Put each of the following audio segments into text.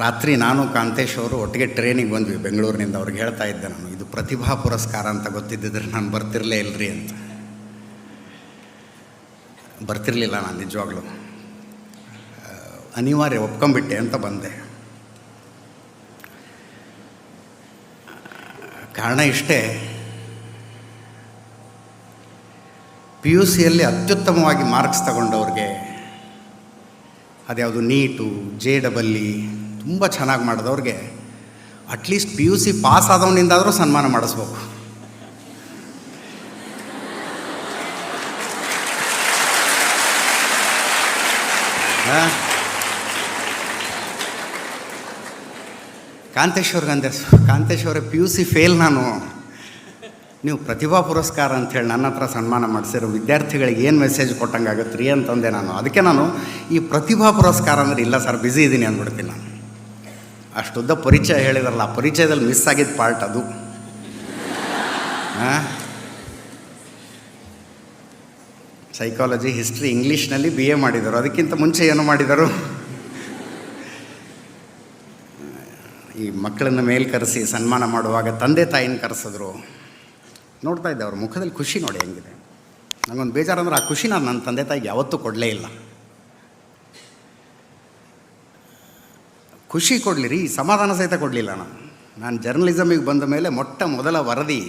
ರಾತ್ರಿ ನಾನು ಕಾಂತೇಶ್ ಅವರು ಒಟ್ಟಿಗೆ ಟ್ರೈನಿಗೆ ಬಂದ್ವಿ ಬೆಂಗಳೂರಿನಿಂದ. ಅವ್ರಿಗೆ ಹೇಳ್ತಾ ಇದ್ದೆ ನಾನು, ಇದು ಪ್ರತಿಭಾ ಪುರಸ್ಕಾರ ಅಂತ ಗೊತ್ತಿದ್ದಿದ್ರೆ ನಾನು ಬರ್ತಿರಲೇ ಇಲ್ಲರಿ ಅಂತ. ಬರ್ತಿರಲಿಲ್ಲ ನಾನು ನಿಜವಾಗ್ಲೂ, ಅನಿವಾರ್ಯ ಒಪ್ಕೊಂಬಿಟ್ಟೆ ಅಂತ ಬಂದೆ. ಕಾರಣ ಇಷ್ಟೇ, PUCಯಲ್ಲಿ ಅತ್ಯುತ್ತಮವಾಗಿ ಮಾರ್ಕ್ಸ್ ತಗೊಂಡವ್ರಿಗೆ, ಅದ್ಯಾವುದು ನೀಟು, JEE ತುಂಬ ಚೆನ್ನಾಗಿ ಮಾಡಿದವ್ರಿಗೆ ಅಟ್ಲೀಸ್ಟ್ PUC ಪಾಸ್ ಆದವನಿಂದಾದರೂ ಸನ್ಮಾನ ಮಾಡಿಸ್ಬೇಕು. ಕಾಂತೇಶ್ ಅವರೇ PUC ಫೇಲ್ ನಾನು, ನೀವು ಪ್ರತಿಭಾ ಪುರಸ್ಕಾರ ಅಂಥೇಳಿ ನನ್ನ ಹತ್ರ ಸನ್ಮಾನ ಮಾಡಿಸಿರೋ ವಿದ್ಯಾರ್ಥಿಗಳಿಗೆ ಏನು ಮೆಸೇಜ್ ಕೊಟ್ಟಂಗಾಗುತ್ತೆ ರೀ ಅಂತಂದೆ ನಾನು. ಅದಕ್ಕೆ ನಾನು ಈ ಪ್ರತಿಭಾ ಪುರಸ್ಕಾರ ಅಂದರೆ ಇಲ್ಲ ಸರ್ ಬ್ಯುಸಿ ಇದ್ದೀನಿ ಅಂದ್ಬಿಡ್ತೀನಿ ನಾನು. ಅಷ್ಟುದ್ದ ಪರಿಚಯ ಹೇಳಿದಾರಲ್ಲ, ಆ ಪರಿಚಯದಲ್ಲಿ ಮಿಸ್ ಆಗಿದ್ದ ಪಾರ್ಟ್ ಅದು. ಸೈಕಾಲಜಿ, ಹಿಸ್ಟ್ರಿ, ಇಂಗ್ಲೀಷ್ನಲ್ಲಿ BA ಮಾಡಿದರು. ಅದಕ್ಕಿಂತ ಮುಂಚೆ ಏನು ಮಾಡಿದರು, ಈ ಮಕ್ಕಳನ್ನು ಮೇಲೆ ಕರೆಸಿ ಸನ್ಮಾನ ಮಾಡುವಾಗ ತಂದೆ ತಾಯಿನ ಕರೆಸಿದ್ರು. ನೋಡ್ತಾ ಇದ್ದೆ ಅವ್ರ ಮುಖದಲ್ಲಿ ಖುಷಿ ನೋಡಿ ಹೆಂಗಿದೆ. ನನಗೊಂದು ಬೇಜಾರಂದ್ರೆ ಆ ಖುಷಿ ನಾನು ನನ್ನ ತಂದೆ ತಾಯಿಗೆ ಯಾವತ್ತೂ ಕೊಡಲೇ ಇಲ್ಲ. ಖುಷಿ ಕೊಡಲಿ ಸಮಾಧಾನ ಸಹಿತ ಕೊಡಲಿಲ್ಲ ನಾನು ಜರ್ನಲಿಸಮಿಗೆ ಬಂದ ಮೇಲೆ ಮೊದಲ ವರದಿ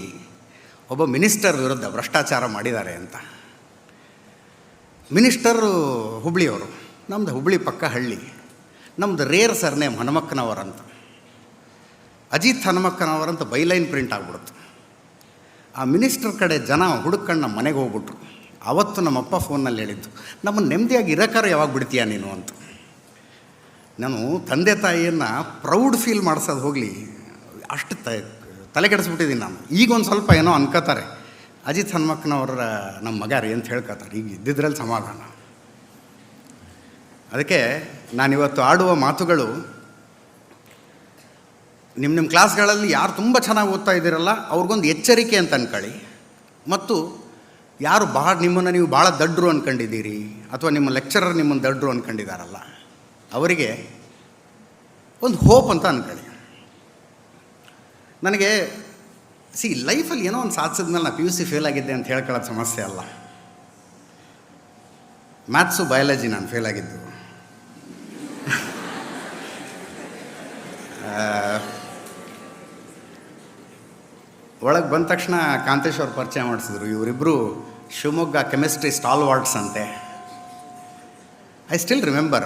ಒಬ್ಬ ಮಿನಿಸ್ಟರ್ ವಿರುದ್ಧ ಭ್ರಷ್ಟಾಚಾರ ಮಾಡಿದ್ದಾರೆ ಅಂತ. ಮಿನಿಸ್ಟರು ಹುಬ್ಳಿಯವರು, ನಮ್ಮದು ಹುಬ್ಳಿ ಪಕ್ಕ ಹಳ್ಳಿ. ನಮ್ಮದು ರೇರ್ ಸರ್ನೇಮ್ ಹನುಮಕ್ಕನವರಂತ, ಅಜಿತ್ ಹನುಮಕ್ಕನವರಂತ ಬೈಲೈನ್ ಪ್ರಿಂಟ್ ಆಗಿಬಿಡ್ತು. ಆ ಮಿನಿಸ್ಟರ್ ಕಡೆ ಜನ ಹುಡುಕಂಡು ನಮ್ಮ ಮನೆಗೆ ಹೋಗ್ಬಿಟ್ರು. ಆವತ್ತು ನಮ್ಮಪ್ಪ ಫೋನಲ್ಲಿ ಹೇಳಿದ್ದು, ನಮ್ಮನ್ನು ನೆಮ್ಮದಿಯಾಗಿ ಇರೋಕ್ಕಾರ ಯಾವಾಗ ಬಿಡ್ತೀಯ ನೀನು ಅಂತ. ನಾನು ತಂದೆ ತಾಯಿಯನ್ನು ಪ್ರೌಡ್ ಫೀಲ್ ಮಾಡಿಸೋದು ಹೋಗಲಿ, ಅಷ್ಟು ತಲೆ ಕೆಡಿಸ್ಬಿಟ್ಟಿದ್ದೀನಿ ನಾನು. ಈಗೊಂದು ಸ್ವಲ್ಪ ಏನೋ ಅನ್ಕೋತಾರೆ, ಅಜಿತ್ ಹನುಮಕ್ಕನವರ ನಮ್ಮ ಮಗ ರೀ ಅಂತ ಹೇಳ್ಕೊತಾರೆ. ಈಗ ಇದ್ದಿದ್ರಲ್ಲಿ ಸಮಾಧಾನ. ಅದಕ್ಕೆ ನಾನಿವತ್ತು ಆಡುವ ಮಾತುಗಳು ನಿಮ್ಮ ಕ್ಲಾಸ್ಗಳಲ್ಲಿ ಯಾರು ತುಂಬ ಚೆನ್ನಾಗಿ ಓದ್ತಾ ಇದ್ದೀರಲ್ಲ ಅವ್ರಿಗೊಂದು ಎಚ್ಚರಿಕೆ ಅಂತ ಅಂದ್ಕೊಳ್ಳಿ. ಮತ್ತು ಯಾರು ನಿಮ್ಮನ್ನು ನೀವು ಭಾಳ ದಡ್ರು ಅಂದ್ಕೊಂಡಿದ್ದೀರಿ, ಅಥವಾ ನಿಮ್ಮ ಲೆಕ್ಚರರ್ ನಿಮ್ಮನ್ನು ದಡ್ರು ಅಂದ್ಕೊಂಡಿದ್ದಾರಲ್ಲ, ಅವರಿಗೆ ಒಂದು ಹೋಪ್ ಅಂತ ಅಂದ್ಕೊಳ್ಳಿ. ನನಗೆ ಲೈಫಲ್ಲಿ ಏನೋ ಒಂದು ಸಾಧಿಸಿದ್ಮೇಲೆ ನಾನು PUC ಫೇಲ್ ಆಗಿದ್ದೆ ಅಂತ ಹೇಳ್ಕೊಳ್ಳೋದು ಸಮಸ್ಯೆ ಅಲ್ಲ. ಮ್ಯಾಥ್ಸು, ಬಯಾಲಜಿ ನಾನು ಫೇಲ್ ಆಗಿದ್ದು. ಒಳಗೆ ಬಂದ ತಕ್ಷಣ ಕಾಂತೇಶ್ ಅವ್ರು ಪರಿಚಯ ಮಾಡಿಸಿದ್ರು. ಇವರಿಬ್ಬರು ಶಿವಮೊಗ್ಗ ಕೆಮಿಸ್ಟ್ರಿ ಸ್ಟಾಲ್ ವಾರ್ಡ್ಸ್ ಅಂತೆ. I still remember.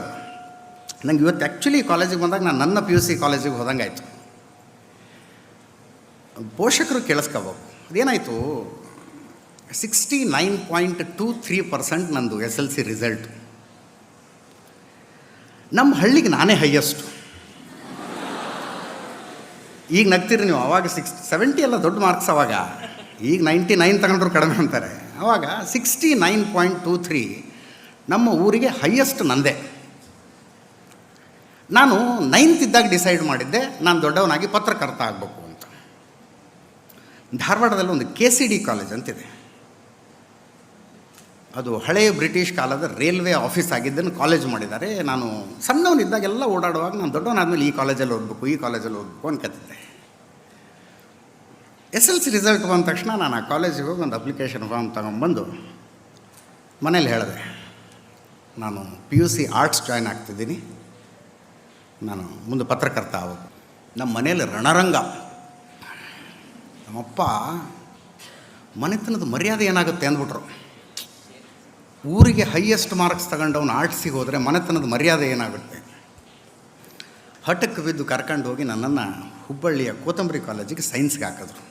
ನಂಗೆ ಇವತ್ತು ಆ್ಯಕ್ಚುಲಿ ಕಾಲೇಜಿಗೆ ಬಂದಾಗ ನಾನು ನನ್ನ PUC ಕಾಲೇಜಿಗೆ ಹೋದಂಗೆ ಆಯಿತು. ಪೋಷಕರು ಕೇಳಿಸ್ಕೋಬೇಕು, ಅದೇನಾಯಿತು, 69.23% ನಂದು SLC ರಿಸಲ್ಟು. ನಮ್ಮ ಹಳ್ಳಿಗೆ ನಾನೇ ಹೈಯೆಸ್ಟು. ಈಗ ನಗ್ತೀರಿ ನೀವು, ಅವಾಗ 70 ಎಲ್ಲ ದೊಡ್ಡ ಮಾರ್ಕ್ಸ್. ಅವಾಗ ಈಗ 99 ತಗೊಂಡ್ರು ಕಡಿಮೆ ಅಂತಾರೆ. ಆವಾಗ 69.23 ನಮ್ಮ ಊರಿಗೆ ಹೈಯೆಸ್ಟ್ ನಂದೇ. ನಾನು 9th ಇದ್ದಾಗ ಡಿಸೈಡ್ ಮಾಡಿದ್ದೆ ನಾನು ದೊಡ್ಡವನಾಗಿ ಪತ್ರಕರ್ತ ಆಗಬೇಕು ಅಂತ. ಧಾರವಾಡದಲ್ಲಿ ಒಂದು KCD ಕಾಲೇಜ್ ಅಂತಿದೆ. ಅದು ಹಳೆಯ ಬ್ರಿಟಿಷ್ ಕಾಲದ ರೈಲ್ವೆ ಆಫೀಸ್ ಆಗಿದ್ದನ್ನು ಕಾಲೇಜ್ ಮಾಡಿದ್ದಾರೆ. ನಾನು ಸಣ್ಣವನಿದ್ದಾಗೆಲ್ಲ ಓಡಾಡುವಾಗ ನಾನು ದೊಡ್ಡವನಾದ್ಮೇಲೆ ಈ ಕಾಲೇಜಲ್ಲಿ ಓದಬೇಕು ಅನ್ಕತ್ತಿದ್ದೆ. SLC ರಿಸಲ್ಟ್ ಬಂದ ತಕ್ಷಣ ನಾನು ಆ ಕಾಲೇಜಿಗೆ ಹೋಗಿ ಒಂದು ಅಪ್ಲಿಕೇಶನ್ ಫಾರ್ಮ್ ತಗೊಂಡ್ಬಂದು ಮನೇಲಿ ಹೇಳಿದೆ, ನಾನು PUC ಆರ್ಟ್ಸ್ ಜಾಯ್ನ್ ಆಗ್ತಿದ್ದೀನಿ, ನಾನು ಮುಂದೆ ಪತ್ರಕರ್ತ ಆಗಬೇಕು. ನಮ್ಮ ಮನೇಲಿ ರಣರಂಗ. ನಮ್ಮಪ್ಪ ಮನೆತನದ ಮರ್ಯಾದೆ ಏನಾಗುತ್ತೆ ಅಂದ್ಬಿಟ್ರು. ಊರಿಗೆ ಹೈಯೆಸ್ಟ್ ಮಾರ್ಕ್ಸ್ ತಗೊಂಡವನು ಆರ್ಟ್ಸಿಗೆ ಹೋದರೆ ಮನೆತನದ ಮರ್ಯಾದೆ ಏನಾಗುತ್ತೆ. ಹಠಕ್ಕೆ ಬಿದ್ದು ಕರ್ಕೊಂಡು ಹೋಗಿ ನನ್ನನ್ನು ಹುಬ್ಬಳ್ಳಿಯ ಕೋತಂಬರಿ ಕಾಲೇಜಿಗೆ ಸೈನ್ಸ್ಗೆ ಹಾಕಿದ್ರು.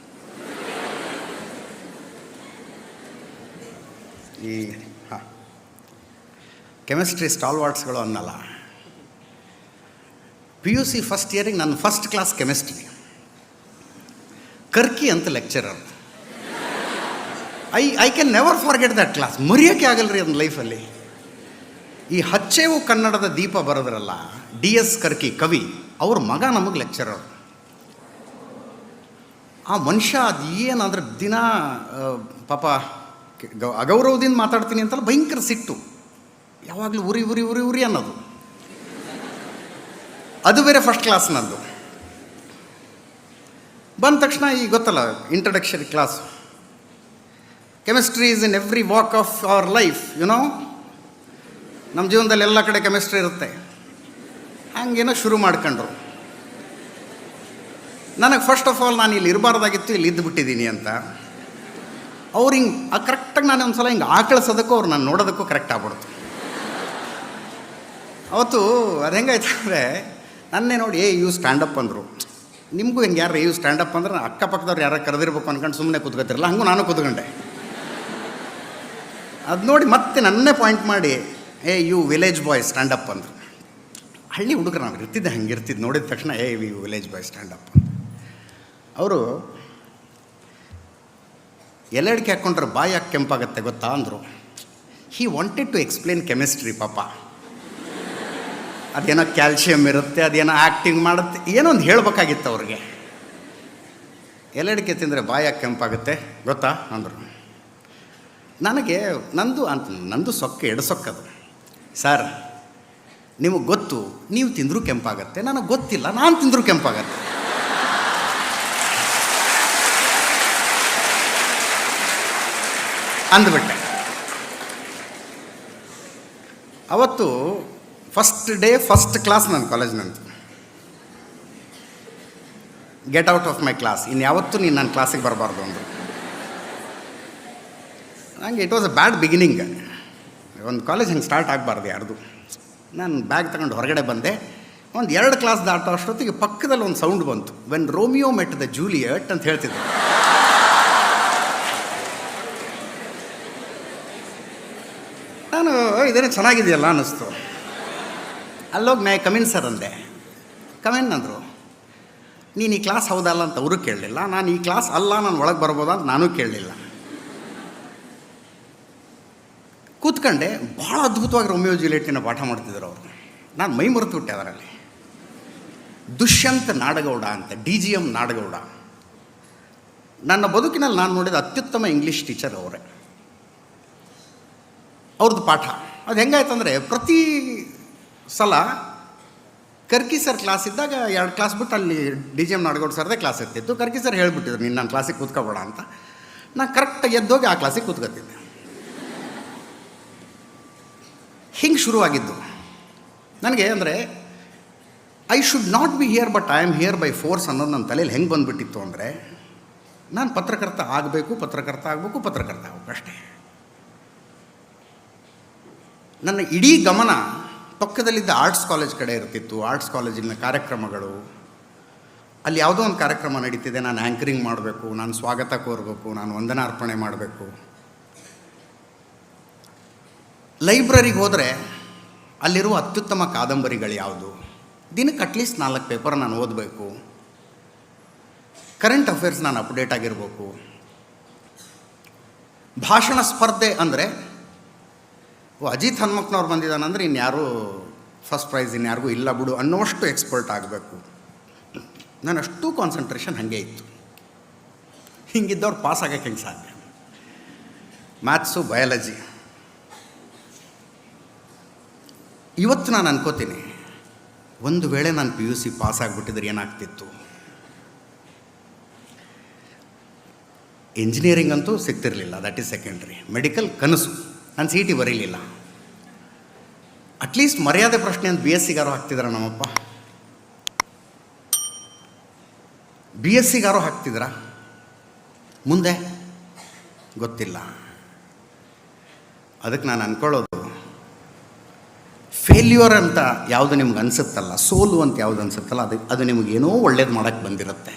ಈ ಕೆಮಿಸ್ಟ್ರಿ ಸ್ಟಾಲ್ ವಾರ್ಡ್ಸ್ಗಳು ಅನ್ನಲ್ಲ. PUC ಫಸ್ಟ್ ಇಯರಿಗೆ ನನ್ನ ಫಸ್ಟ್ ಕ್ಲಾಸ್ ಕೆಮಿಸ್ಟ್ರಿ. ಕರ್ಕಿ ಅಂತ lecturer. I can never forget that class. ಮರೆಯೋಕ್ಕೆ ಆಗಲ್ರಿ ಅದನ್ನ ಲೈಫಲ್ಲಿ. ಈ ಹಚ್ಚೇವು ಕನ್ನಡದ ದೀಪ ಬರೋದ್ರಲ್ಲ, DS ಕರ್ಕಿ ಕವಿ, ಅವ್ರ ಮಗ ನಮಗೆ ಲೆಕ್ಚರರ್. ಆ ಮನುಷ್ಯ ಅದು ಏನಾದ್ರೆ ದಿನ ಪಾಪ ಅಗೌರವದಿಂದ ಮಾತಾಡ್ತೀನಿ ಅಂತಲ್ಲ, ಭಯಂಕರ ಸಿಟ್ಟು, ಯಾವಾಗಲೂ ಉರಿ ಉರಿ ಉರಿ ಉರಿ ಅನ್ನೋದು. ಅದು ಬೇರೆ ಫಸ್ಟ್ ಕ್ಲಾಸ್ ನಂದು. ಬಂದ ತಕ್ಷಣ ಈಗ ಗೊತ್ತಲ್ಲ introductory class. Chemistry is in every walk of our life, you know. ನಮ್ಮ ಜೀವನದಲ್ಲಿ ಎಲ್ಲ ಕಡೆ ಕೆಮಿಸ್ಟ್ರಿ ಇರುತ್ತೆ. ಹಂಗೇನೋ ಶುರು ಮಾಡ್ಕೊಂಡ್ರು. ನನಗೆ ಫಸ್ಟ್ ಆಫ್ ಆಲ್ ನಾನು ಇಲ್ಲಿ ಇರಬಾರ್ದಾಗಿತ್ತು, ಇಲ್ಲಿ ಇದ್ದುಬಿಟ್ಟಿದ್ದೀನಿ ಅಂತ. ಅವ್ರು ಹಿಂಗೆ ಕರೆಕ್ಟಾಗಿ ನಾನು ಒಂದು ಸಲ ಹಿಂಗೆ ಆಕಳಿಸೋದಕ್ಕೂ ಅವ್ರು ನಾನು ನೋಡೋದಕ್ಕೂ ಕರೆಕ್ಟ್ ಆಗ್ಬಿಡ್ತು. ಅವತ್ತು ಅದು ಹೆಂಗಾಯ್ತು ಅಂದರೆ ನನ್ನೇ ನೋಡಿ ಯು ಸ್ಟ್ಯಾಂಡಪ್ ಅಂದರು. ನಿಮಗೂ ಹಿಂಗೆ ಯಾರು ಯು ಸ್ಟ್ಯಾಂಡಪ್ ಅಂದ್ರೆ ಅಕ್ಕಪಕ್ಕದವ್ರು ಯಾರು ಕರೆದಿರ್ಬೇಕು ಅಂದ್ಕೊಂಡು ಸುಮ್ಮನೆ ಕೂತ್ಕೊತಿರಲ್ಲ, ಹಂಗೂ ನಾನು ಕೂತ್ಕೊಂಡೆ. ಅದು ನೋಡಿ ಮತ್ತೆ ನನ್ನೇ ಪಾಯಿಂಟ್ ಮಾಡಿ ಯು ವಿಲೇಜ್ ಬಾಯ್ ಸ್ಟ್ಯಾಂಡಪ್ ಅಂದರು. ಹಳ್ಳಿ ಹುಡುಗರು ನಾವು ಇರ್ತಿದ್ದೆ, ಹಂಗೆ ಇರ್ತಿದ್ದು. ನೋಡಿದ ತಕ್ಷಣ ಯು ವಿಲೇಜ್ ಬಾಯ್ ಸ್ಟ್ಯಾಂಡಪ್ ಅಂತ. ಅವರು ಎಲೆಡ್ಕೆ ಹಾಕ್ಕೊಂಡ್ರೆ ಬಾಯಿ ಯಾಕೆ ಕೆಂಪಾಗತ್ತೆ ಗೊತ್ತಾ ಅಂದರು. He wanted to explain chemistry ಪಾಪ. ಅದೇನೋ ಕ್ಯಾಲ್ಶಿಯಮ್ ಇರುತ್ತೆ, ಅದೇನೋ ಆ್ಯಕ್ಟಿಂಗ್ ಮಾಡುತ್ತೆ, ಏನೋ ಒಂದು ಹೇಳಬೇಕಾಗಿತ್ತು ಅವ್ರಿಗೆ. ಎಲೆಡ್ಕೆ ತಿಂದರೆ ಬಾಯಿ ಯಾಕೆ ಕೆಂಪಾಗುತ್ತೆ ಗೊತ್ತಾ ಅಂದರು. ನನಗೆ ನಂದು ಸೊಕ್ಕೆ ಎಡಸೊಕ್ಕದು. ಸರ್ ನಿಮಗೆ ಗೊತ್ತು, ನೀವು ತಿಂದರೂ ಕೆಂಪಾಗತ್ತೆ, ನನಗೆ ಗೊತ್ತಿಲ್ಲ, ನಾನು ತಿಂದರೂ ಕೆಂಪಾಗತ್ತೆ. ಅಂದ್ಬಿಟ್ಟೆ. ಅವತ್ತು ಫಸ್ಟ್ ಡೇ ಫಸ್ಟ್ ಕ್ಲಾಸ್ ನನ್ನ ಕಾಲೇಜ್ನಂತು. Get out of my class, ಇನ್ಯಾವತ್ತೂ ನೀನು ನನ್ನ ಕ್ಲಾಸಿಗೆ ಬರಬಾರ್ದು ಅಂದರು. ನನಗೆ it was a bad beginning. ಒಂದು ಕಾಲೇಜ್ ಹಂಗೆ ಸ್ಟಾರ್ಟ್ ಆಗಬಾರ್ದು ಯಾರ್ದು. ನಾನು ಬ್ಯಾಗ್ ತಗೊಂಡು ಹೊರಗಡೆ ಬಂದೆ. ಒಂದು 2 ಕ್ಲಾಸ್ ದಾಟೋ ಅಷ್ಟೊತ್ತಿಗೆ ಪಕ್ಕದಲ್ಲಿ ಒಂದು ಸೌಂಡ್ ಬಂತು. When Romeo met the Juliet ಅಂತ ಹೇಳ್ತಿದ್ದೆ. ನಾನು ಇದೇನೇ ಚೆನ್ನಾಗಿದೆಯಲ್ಲ ಅನ್ನಿಸ್ತು. ಅಲ್ಲೋಗಿ ನಾ ಕಮಿನ್ ಸರ್ ಅಂದೆ. ಕಮಿನ್ ಅಂದರು. ನೀನು ಈ ಕ್ಲಾಸ್ ಹೌದಲ್ಲ ಅಂತ ಅವರು ಕೇಳಲಿಲ್ಲ, ನಾನು ಈ ಕ್ಲಾಸ್ ಅಲ್ಲ ನಾನು ಒಳಗೆ ಬರ್ಬೋದಾ ಅಂತ ನಾನೂ ಕೇಳಲಿಲ್ಲ. ಕೂತ್ಕೊಂಡೆ. ಭಾಳ ಅದ್ಭುತವಾಗಿ ರೋಮಿಯೋ ಜೂಲಿಯೆಟ್ಟಿನ ಪಾಠ ಮಾಡ್ತಿದ್ರು ಅವರು. ನಾನು ಮೈ ಮರೆತು ಬಿಟ್ಟೆ ಅದರಲ್ಲಿ. ದುಷ್ಯಂತ್ ನಾಡಗೌಡ ಅಂತ, DGM ನಾಡಗೌಡ. ನನ್ನ ಬದುಕಿನಲ್ಲಿ ನಾನು ನೋಡಿದ ಅತ್ಯುತ್ತಮ ಇಂಗ್ಲೀಷ್ ಟೀಚರ್ ಅವರೇ. ಅವ್ರದ್ದು ಪಾಠ ಅದು ಹೆಂಗಾಯ್ತಂದರೆ, ಪ್ರತಿ ಸಲ ಕರ್ಕಿ ಸರ್ ಕ್ಲಾಸ್ ಇದ್ದಾಗ 2 ಕ್ಲಾಸ್ ಬಿಟ್ಟು ಅಲ್ಲಿ DGM ನಾಡಗೌಡ ಸರ್ದೇ ಕ್ಲಾಸ್ ಇರ್ತಿತ್ತು. ಕರ್ಕಿ ಸರ್ ಹೇಳ್ಬಿಟ್ಟಿದ್ರು ನೀನು ನನ್ನ ಕ್ಲಾಸಿಗೆ ಕೂತ್ಕೊಬೇಡ ಅಂತ. ನಾನು ಕರೆಕ್ಟಾಗಿ ಎದ್ದೋಗಿ ಆ ಕ್ಲಾಸಿಗೆ ಕೂತ್ಕೊತಿದ್ದೆ. ಹಿಂಗೆ ಶುರುವಾಗಿದ್ದು ನನಗೆ. ಅಂದರೆ I should not be here but I am here by force ಅನ್ನೋದು ನನ್ನ ತಲೆಯಲ್ಲಿ ಹೆಂಗೆ ಬಂದುಬಿಟ್ಟಿತ್ತು ಅಂದರೆ, ನಾನು ಪತ್ರಕರ್ತ ಆಗಬೇಕು ಅಷ್ಟೇ. ನನ್ನ ಇಡೀ ಗಮನ ಪಕ್ಕದಲ್ಲಿದ್ದ ಆರ್ಟ್ಸ್ ಕಾಲೇಜ್ ಕಡೆ ಇರ್ತಿತ್ತು. ಆರ್ಟ್ಸ್ ಕಾಲೇಜಿನ ಕಾರ್ಯಕ್ರಮಗಳು, ಅಲ್ಲಿ ಯಾವುದೋ ಒಂದು ಕಾರ್ಯಕ್ರಮ ನಡೀತಿದೆ, ನಾನು ಆ್ಯಂಕರಿಂಗ್ ಮಾಡಬೇಕು, ನಾನು ಸ್ವಾಗತ ಕೋರಬೇಕು, ನಾನು ವಂದನಾರ್ಪಣೆ ಮಾಡಬೇಕು. ಲೈಬ್ರರಿಗೆ ಹೋದರೆ ಅಲ್ಲಿರುವ ಅತ್ಯುತ್ತಮ ಕಾದಂಬರಿಗಳು ಯಾವುದು, ದಿನಕ್ಕೆ ಅಟ್ಲೀಸ್ಟ್ 4 ಪೇಪರ್ ನಾನು ಓದಬೇಕು. ಕರೆಂಟ್ ಅಫೇರ್ಸ್ ನಾನು ಅಪ್ಡೇಟ್ ಆಗಿರಬೇಕು. ಭಾಷಣ ಸ್ಪರ್ಧೆ ಅಂದರೆ ಅಜಿತ್ ಹನುಮಕ್ನವ್ರು ಬಂದಿದ್ದಾನಂದರೆ ಇನ್ಯಾರೂ ಫಸ್ಟ್ ಪ್ರೈಸ್ ಇನ್ಯಾರಿಗೂ ಇಲ್ಲ ಬಿಡು ಅನ್ನೋಷ್ಟು ಎಕ್ಸ್ಪರ್ಟ್ ಆಗಬೇಕು. ನಾನು ಅಷ್ಟು ಕಾನ್ಸಂಟ್ರೇಷನ್ ಹಾಗೆ ಇತ್ತು. ಹಿಂಗಿದ್ದವ್ರು ಪಾಸ್ ಆಗೋಕ್ಕೆ ಹೆಂಗೆ ಸಾಧ್ಯ? Maths, biology. ಇವತ್ತು ನಾನು ಅನ್ಕೋತೀನಿ, ಒಂದು ವೇಳೆ ನಾನು PUC ಪಾಸ್ ಆಗಿಬಿಟ್ಟಿದ್ರೆ ಏನಾಗ್ತಿತ್ತು. ಇಂಜಿನಿಯರಿಂಗ್ ಅಂತೂ ಸಿಗ್ತಿರಲಿಲ್ಲ, ದಟ್ ಈಸ್ ಸೆಕೆಂಡ್ರಿ. ಮೆಡಿಕಲ್ ಕನಸು, ನಾನು CET ಬರೀಲಿಲ್ಲ. ಅಟ್ಲೀಸ್ಟ್ ಮರ್ಯಾದೆ ಪ್ರಶ್ನೆ ಅಂತ BScಗಾರು ಹಾಕ್ತಿದ್ರ ನಮ್ಮಪ್ಪ. BScಗಾರು ಹಾಕ್ತಿದ್ರ, ಮುಂದೆ ಗೊತ್ತಿಲ್ಲ. ಅದಕ್ಕೆ ನಾನು ಅಂದ್ಕೊಳ್ಳೋದು, ಫೇಲ್ಯೂರ್ ಅಂತ ಯಾವುದು ನಿಮ್ಗೆ ಅನಿಸುತ್ತಲ್ಲ, ಸೋಲು ಅಂತ ಯಾವುದು ಅನಿಸುತ್ತಲ್ಲ, ಅದು ನಿಮಗೇನೋ ಒಳ್ಳೇದು ಮಾಡೋಕ್ಕೆ ಬಂದಿರುತ್ತೆ.